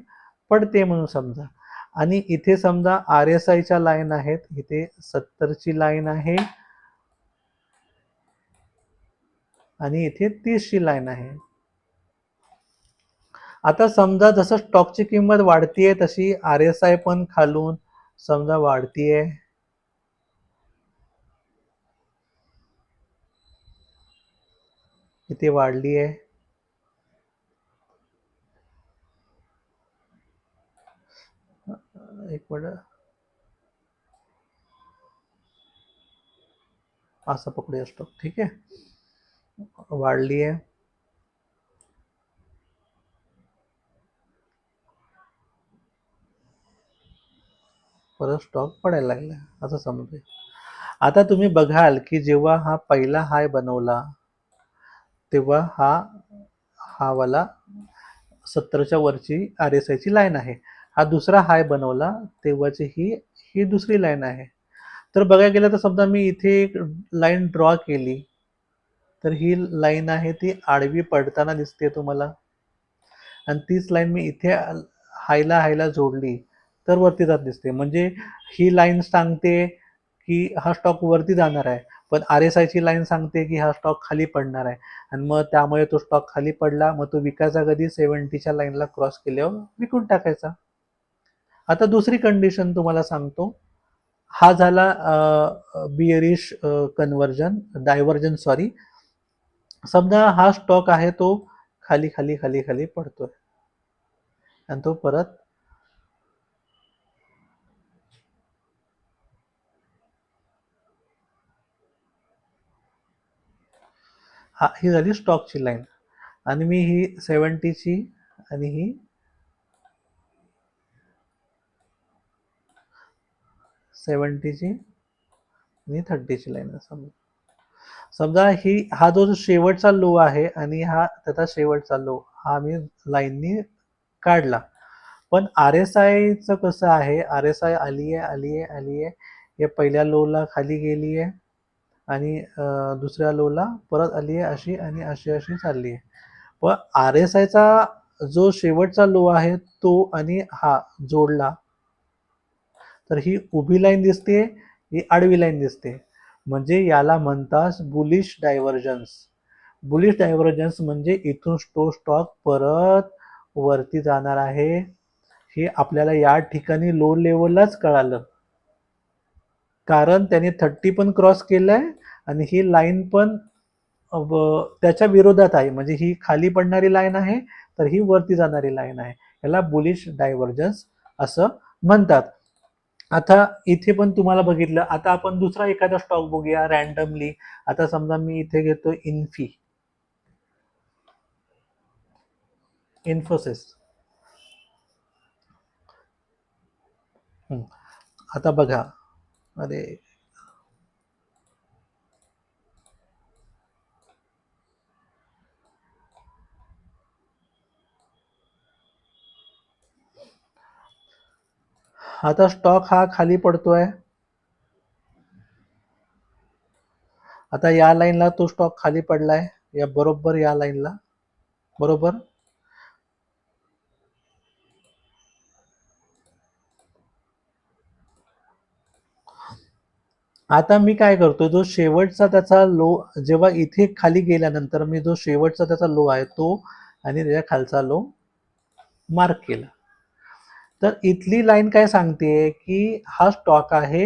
पडते म्हणून समजा, आणि इथे समजा RSIच्या लाईन आहेत, इथे 70ची लाईन आहे आणि इथे 30ची लाईन आहे. आता समजा जसं स्टॉकची किंमत वाढतीये तशी RSI पण खालून समजा वाढतीये, इथे वाढली आहे. एक मिनिट, असं पकडूया स्टॉक, ठीक आहे, वाढली आहे. परत स्टॉक पडायला लागला असं समजूया. आता तुम्ही बघाल की जेव्हा हा पहिला हाय बनवला तेव्हा हा हा वाला 70च्या वरची RSIची लाईन आहे. हा दुसरा हाय बनवला तेव्हाची ही दुसरी लाईन आहे. तर बघायला गेलं तर समजा मी इथे एक लाईन ड्रॉ केली, तर ही लाईन आहे ती आडवी पडताना दिसते तुम्हाला, आणि तीच लाईन मी इथे हायला हायला जोडली तर वरती जात दिसते. म्हणजे ही लाईन सांगते की हा स्टॉक वरती जाणार आहे, पण RSIची लाईन सांगते की हा स्टॉक खाली पडणार आहे, आणि मग त्यामुळे तो स्टॉक खाली पडला, मग तो विकायचा कधी 70च्या लाईनला क्रॉस केल्यावर विकून टाकायचा. आता दुसरी कंडिशन तुम्हाला सांगतो. हा झाला बिअरिश कन्वर्जन डायव्हर्जन सॉरी. समजा हा स्टॉक आहे तो खाली खाली खाली खाली पडतोय आणि तो परत हा, ही झाली स्टॉकची लाईन, आणि मी ही 70ची आणि ही 70ची आणि 30ची लाईन समजा. समजा ही हा जो शेवटचा लो आहे आणि हा त्याचा शेवटचा लो हा मी लाईननी काढला. पण RSIचं कसं आहे, RSI आली आहे आली आहे आली आहे, हे पहिल्या लोला खाली गेली आहे आणि दुसऱ्या लोला परत आली आहे अशी, आणि अशी अशी चालली आहे. पण RSIचा जो शेवटचा लो आहे तो आणि हा जोडला तर ही उभी लाईन दिसते, ही आडवी लाईन दिसते, म्हणजे याला म्हणतात बुलिश डायव्हर्जन्स. बुलिश डायव्हर्जन्स म्हणजे इथून तो स्टॉक परत वरती जाणार आहे, हे आपल्याला या ठिकाणी लो लेवललाच कळालं, कारण त्याने 30 पण क्रॉस केलंय आणि ही लाईन पण त्याच्या विरोधात आहे, म्हणजे ही खाली पडणारी लाईन आहे तर ही वरती जाणारी लाईन आहे. याला बुलिश डायव्हर्जन्स असं म्हणतात. आता इथे पण तुम्हाला बघितलं. आता आपण दुसरा एखादा स्टॉक बघूया रॅन्डमली. आता समजा मी इथे घेतो इन्फोसिस. आता बघा, अरे आता स्टॉक हा खाली पडतोय, आता या लाईनला तो स्टॉक खाली पडलाय, या बरोबर या लाईनला, बरोबर. आता मी काय करतो, जो शेवटचा त्याचा लो, जेव्हा इथे खाली गेल्यानंतर मी जो शेवटचा त्याचा लो आहे तो आणि त्याच्या खालचा लो मार्क केला. तर इथली लाईन काय सांगते की हा स्टॉक आहे,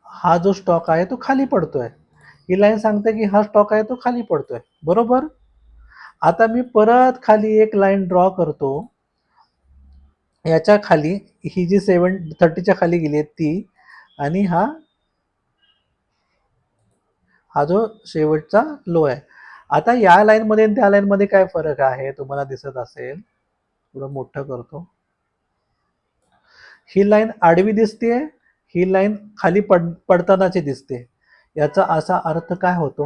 हा जो स्टॉक आहे तो खाली पडतोय. ही लाईन सांगते की हा स्टॉक आहे तो खाली पडतोय, बरोबर. आता मी परत खाली एक लाईन ड्रॉ करतो, याच्या खाली, ही जी 730च्या खाली गेली आहे ती, आणि हा जो शेवटचा लो आहे. आता या लाईन मध्ये आणि त्या लाईन मध्ये काय फरक आहे तुम्हाला दिसत असेल, थोडं मोठं करतो. ही लाईन आडवी दिसते, ही लाईन खाली पडतानाची दिसते. याचा असा अर्थ काय होतो,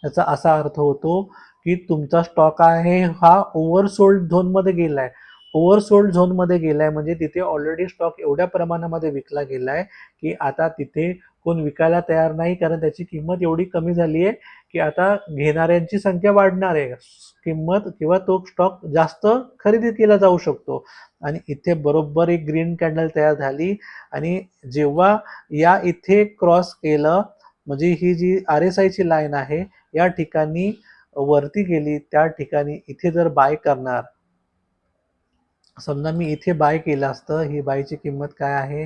याचा असा अर्थ होतो की तुमचा स्टॉक आहे हा ओव्हरसोल्ड झोनमध्ये गेलाय. ओव्हरसोल्ड झोनमध्ये गेलाय म्हणजे तिथे ऑलरेडी स्टॉक एवढ्या प्रमाणामध्ये विकला गेलाय की आता तिथे कोण विकायला तयार नाही, कारण त्याची किंमत एवढी कमी झाली आहे की आता घेणाऱ्यांची संख्या वाढणार आहे, किंमत किंवा तो स्टॉक जास्त खरेदी केला जाऊ शकतो. आणि इथे बरोबर एक ग्रीन कॅन्डल तयार झाली, आणि जेव्हा या इथे क्रॉस केलं, म्हणजे ही जी आर एस आयची लाईन आहे या ठिकाणी वरती गेली, त्या ठिकाणी इथे जर बाय करणार, समजा मी इथे बाय केलं असतं, ही बायची किंमत काय आहे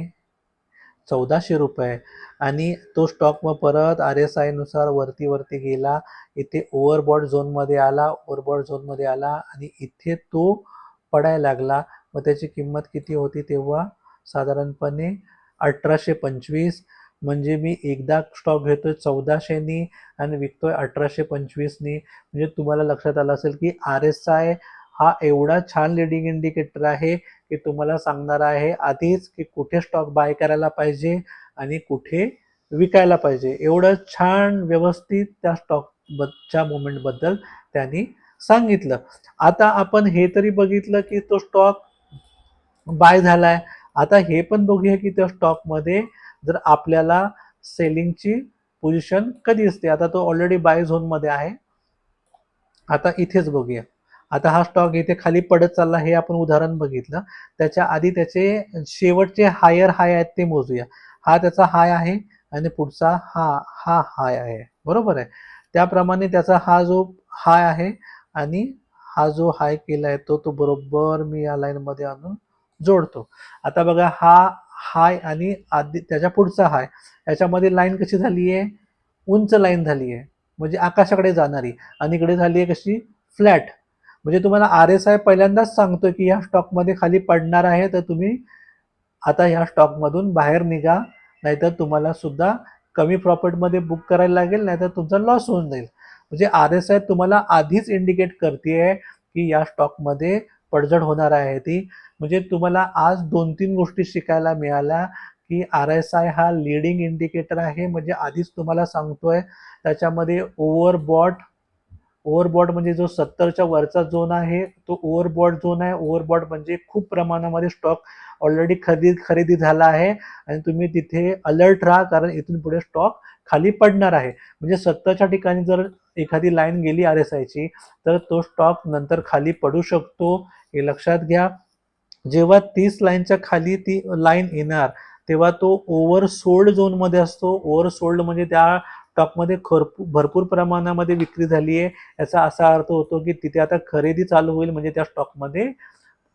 1400 रुपये, आणि तो स्टॉक मग परत आर एस आय नुसार वरती वरती गेला, इथे ओव्हरबॉट झोनमध्ये आला, ओव्हरबॉट झोनमध्ये आला आणि इथे तो पडायला लागला. मग त्याची किंमत किती होती तेव्हा, साधारणपणे 1825. म्हणजे मी एकदा स्टॉक घेतोय 1400नी आणि विकतोय 1825नी. म्हणजे तुम्हाला लक्षात आलं असेल की आर एस आय हा एवढा छान लिडिंग इंडिकेटर आहे की तुम्हाला सांगणार आहे आधीच की कुठे स्टॉक बाय करायला पाहिजे आणि कुठे विकायला पाहिजे. एवढं छान व्यवस्थित त्या स्टॉकच्या मुवमेंटबद्दल त्यांनी सांगितलं. आता आपण हे तरी बघितलं की तो स्टॉक बाय झालाय. आता हे पण बघूया की त्या स्टॉकमध्ये जर आपल्याला सेलिंगची पोझिशन कधी असते. आता तो ऑलरेडी बाय झोनमध्ये आहे. आता इथेच बघूया. आता हा स्टॉक इथे खाली पडत चालला, हे आपण उदाहरण बघितलं. त्याच्या आधी त्याचे शेवटचे हायर हाय आहेत ते मोजूया. हा त्याचा हाय आहे आणि पुढचा हा हा हाय आहे, बरोबर आहे. त्याप्रमाणे त्याचा हा जो हाय आहे आणि हा जो हाय केलाय तो बरोबर मी या लाईन मध्ये आणून जोडतो. आता बघा हा हाय आणि आधी त्याच्या पुढचा हाय, याच्यामध्ये लाईन कशी झाली आहे, उंच लाईन झाली आहे, म्हणजे आकाशाकडे जाणारी, आणि इकडे झाली आहे कशी फ्लॅट. म्हणजे तुम्हाला आर एस आय पहिल्यांदाच सांगतोय की ह्या स्टॉकमध्ये खाली पडणार आहे, तर तुम्ही आता ह्या स्टॉकमधून बाहेर निघा, नाहीतर तुम्हाला सुद्धा कमी प्रॉफिटमध्ये बुक करायला लागेल, नाहीतर तुमचा लॉस होऊन जाईल. म्हणजे आर एस आय तुम्हाला आधीच इंडिकेट करते की या स्टॉकमध्ये पडझड होणार आहे ती. म्हणजे तुम्हाला आज 2-3 गोष्टी शिकायला मिळाल्या की आर एस आय हा लिडिंग इंडिकेटर आहे, म्हणजे आधीच तुम्हाला सांगतोय. त्याच्यामध्ये ओव्हरबॉट म्हणजे जो 70च्या वरचा झोन आहे तो ओव्हरबॉट झोन आहे. ओव्हरबॉट म्हणजे खूप प्रमाणामध्ये स्टॉक ऑलरेडी खरेदी झाला आहे आणि तुम्ही तिथे अलर्ट राहा, कारण इथून पुढे स्टॉक खाली पडणार आहे. म्हणजे 70च्या ठिकाणी जर एखादी लाईन गेली आर एस आयची, तर तो स्टॉक नंतर खाली पडू शकतो, हे लक्षात घ्या. जेव्हा 30 लाईनच्या खाली ती लाईन येणार, तेव्हा तो ओव्हरसोल्ड झोनमध्ये असतो. ओव्हरसोल्ड म्हणजे त्या स्टॉकमध्ये भरपूर प्रमाणामध्ये विक्री झाली आहे, याचा असा अर्थ होतो की तिथे आता खरेदी चालू होईल, म्हणजे त्या स्टॉकमध्ये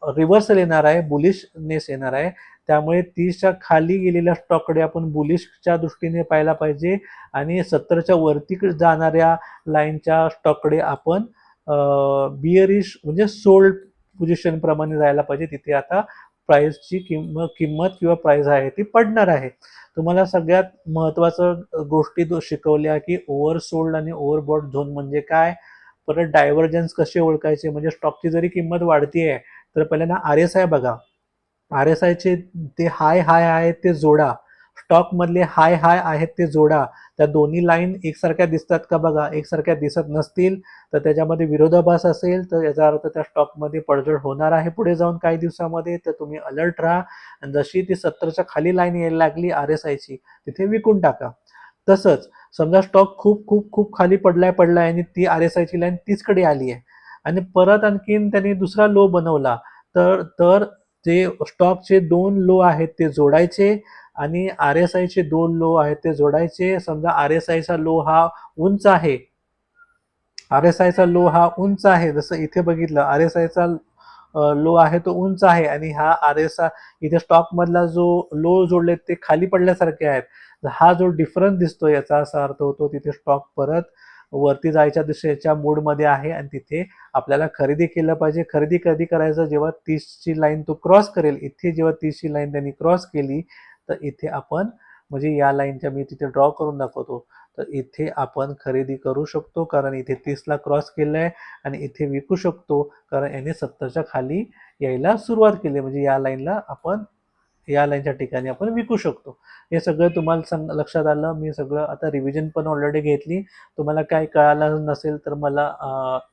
रिव्हर्सल येणार आहे, बुलिशनेस येणार आहे. त्यामुळे 30च्या खाली गेलेल्या स्टॉककडे आपण बुलिशच्या दृष्टीने पाहायला पाहिजे, आणि 70च्या वरती जाणाऱ्या लाईनच्या स्टॉककडे आपण बिअरिश म्हणजे सोल्ड पोझिशन प्रमाणे जायला पाहिजे. तिथे आता प्राइसची किंमत किंवा प्राइस आहे ती पडणार आहे. तुम्हाला सगळ्यात महत्त्वाचं गोष्टी शिकवल्या की ओव्हरसोल्ड आणि ओव्हरबॉट झोन म्हणजे काय, परत डायव्हर्जन्स कसे ओळखायचे. म्हणजे स्टॉकची जरी किंमत वाढतीये तर पहिल्यांदा आर एस आय बघा, आर एस आयचे ते हाय हाय आहेत ते जोडा, स्टॉक मधले हाय हाय आहेत ते जोडा. त्या दोन्ही लाईन एकसारख्या दिसतात का बघा, एकसारख्या दिसत नसतील तर त्याच्यामध्ये विरोधाभास असेल तर याचा अर्थ त्या स्टॉकमध्ये पडझड होणार आहे पुढे जाऊन काही दिवसामध्ये, तर तुम्ही अलर्ट राहा. आणि जशी ती 70च्या खाली लाईन यायला लागली आर एस आयची, तिथे विकून टाका. तसंच समजा स्टॉक खूप खूप खूप खाली पडलाय आणि ती आर एस आयची लाईन तीचकडे आली आहे आणि परत आणखीन त्यांनी दुसरा लो बनवला, तर तर ते स्टॉकचे 2 लो आहेत ते जोडायचे आणि RSIचे 2 लो आहेत ते जोडायचे. समजा RSIचा लो हा उंच आहे, RSIचा लो हा उंच आहे, जसं इथे बघितलं RSIचा लो आहे तो उंच आहे आणि हा RSI इथे स्टॉक मधला जो लो जोडले ते खाली पडल्यासारखे आहेत. हा जो डिफरन्स दिसतो याचा असा अर्थ होतो तिथे स्टॉक परत वरती जायच्या दिशेच्या मूडमध्ये आहे आणि तिथे आपल्याला खरेदी केलं पाहिजे. खरेदी कधी करायचं, जेव्हा 30ची लाईन तो क्रॉस करेल. इथे जेव्हा 30ची लाईन त्यांनी क्रॉस केली तर इथे आपण, म्हणजे या लाईनच्या मी तिथे ड्रॉ करून दाखवतो, तर इथे आपण खरेदी करू शकतो कारण इथे 30ला क्रॉस केलंय आणि इथे विकू शकतो कारण याने 70च्या खाली यायला सुरुवात केली, म्हणजे या लाईनला आपण, या लाईनच्या ठिकाणी आपण विकू शकतो. हे सगळं तुम्हाला लक्षात आलं. मी सगळं आता रिव्हिजन पण ऑलरेडी घेतली. तुम्हाला काही कळालं नसेल तर मला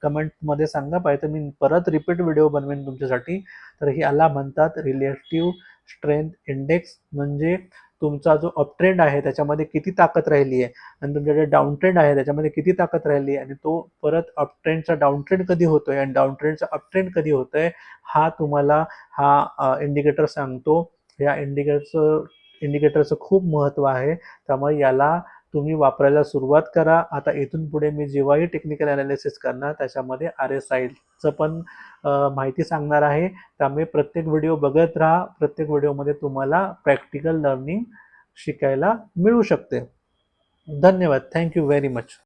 कमेंटमध्ये सांगा, पाहिजे मी परत रिपीट व्हिडिओ बनवेन तुमच्यासाठी. तर याला म्हणतात रिलेटिव्ह स्ट्रेंथ इंडेक्स, म्हणजे तुमचा जो अपट्रेंड आहे त्याच्यामध्ये किती ताकद राहिली आहे आणि तुमच्याकडे डाऊन ट्रेंड आहे त्याच्यामध्ये किती ताकद राहिली आणि तो परत अपट्रेंडचा डाऊन ट्रेंड कधी होतोय आणि डाऊन ट्रेंडचा अपट्रेंड कधी होतोय, हा तुम्हाला हा इंडिकेटर सांगतो. या इंडिकेटरचं खूप महत्त्व आहे. त्यामुळे याला तुम्ही वापरायला सुरुवात करा. आता इथून पुढे मी जेव्हाही टेक्निकल ॲनालिसिस करणार त्याच्यामध्ये RSIचं पण माहिती सांगणार आहे. त्यामुळे प्रत्येक व्हिडिओ बघत राहा. प्रत्येक व्हिडिओमध्ये तुम्हाला प्रॅक्टिकल लर्निंग शिकायला मिळू शकते. धन्यवाद. Thank you very much.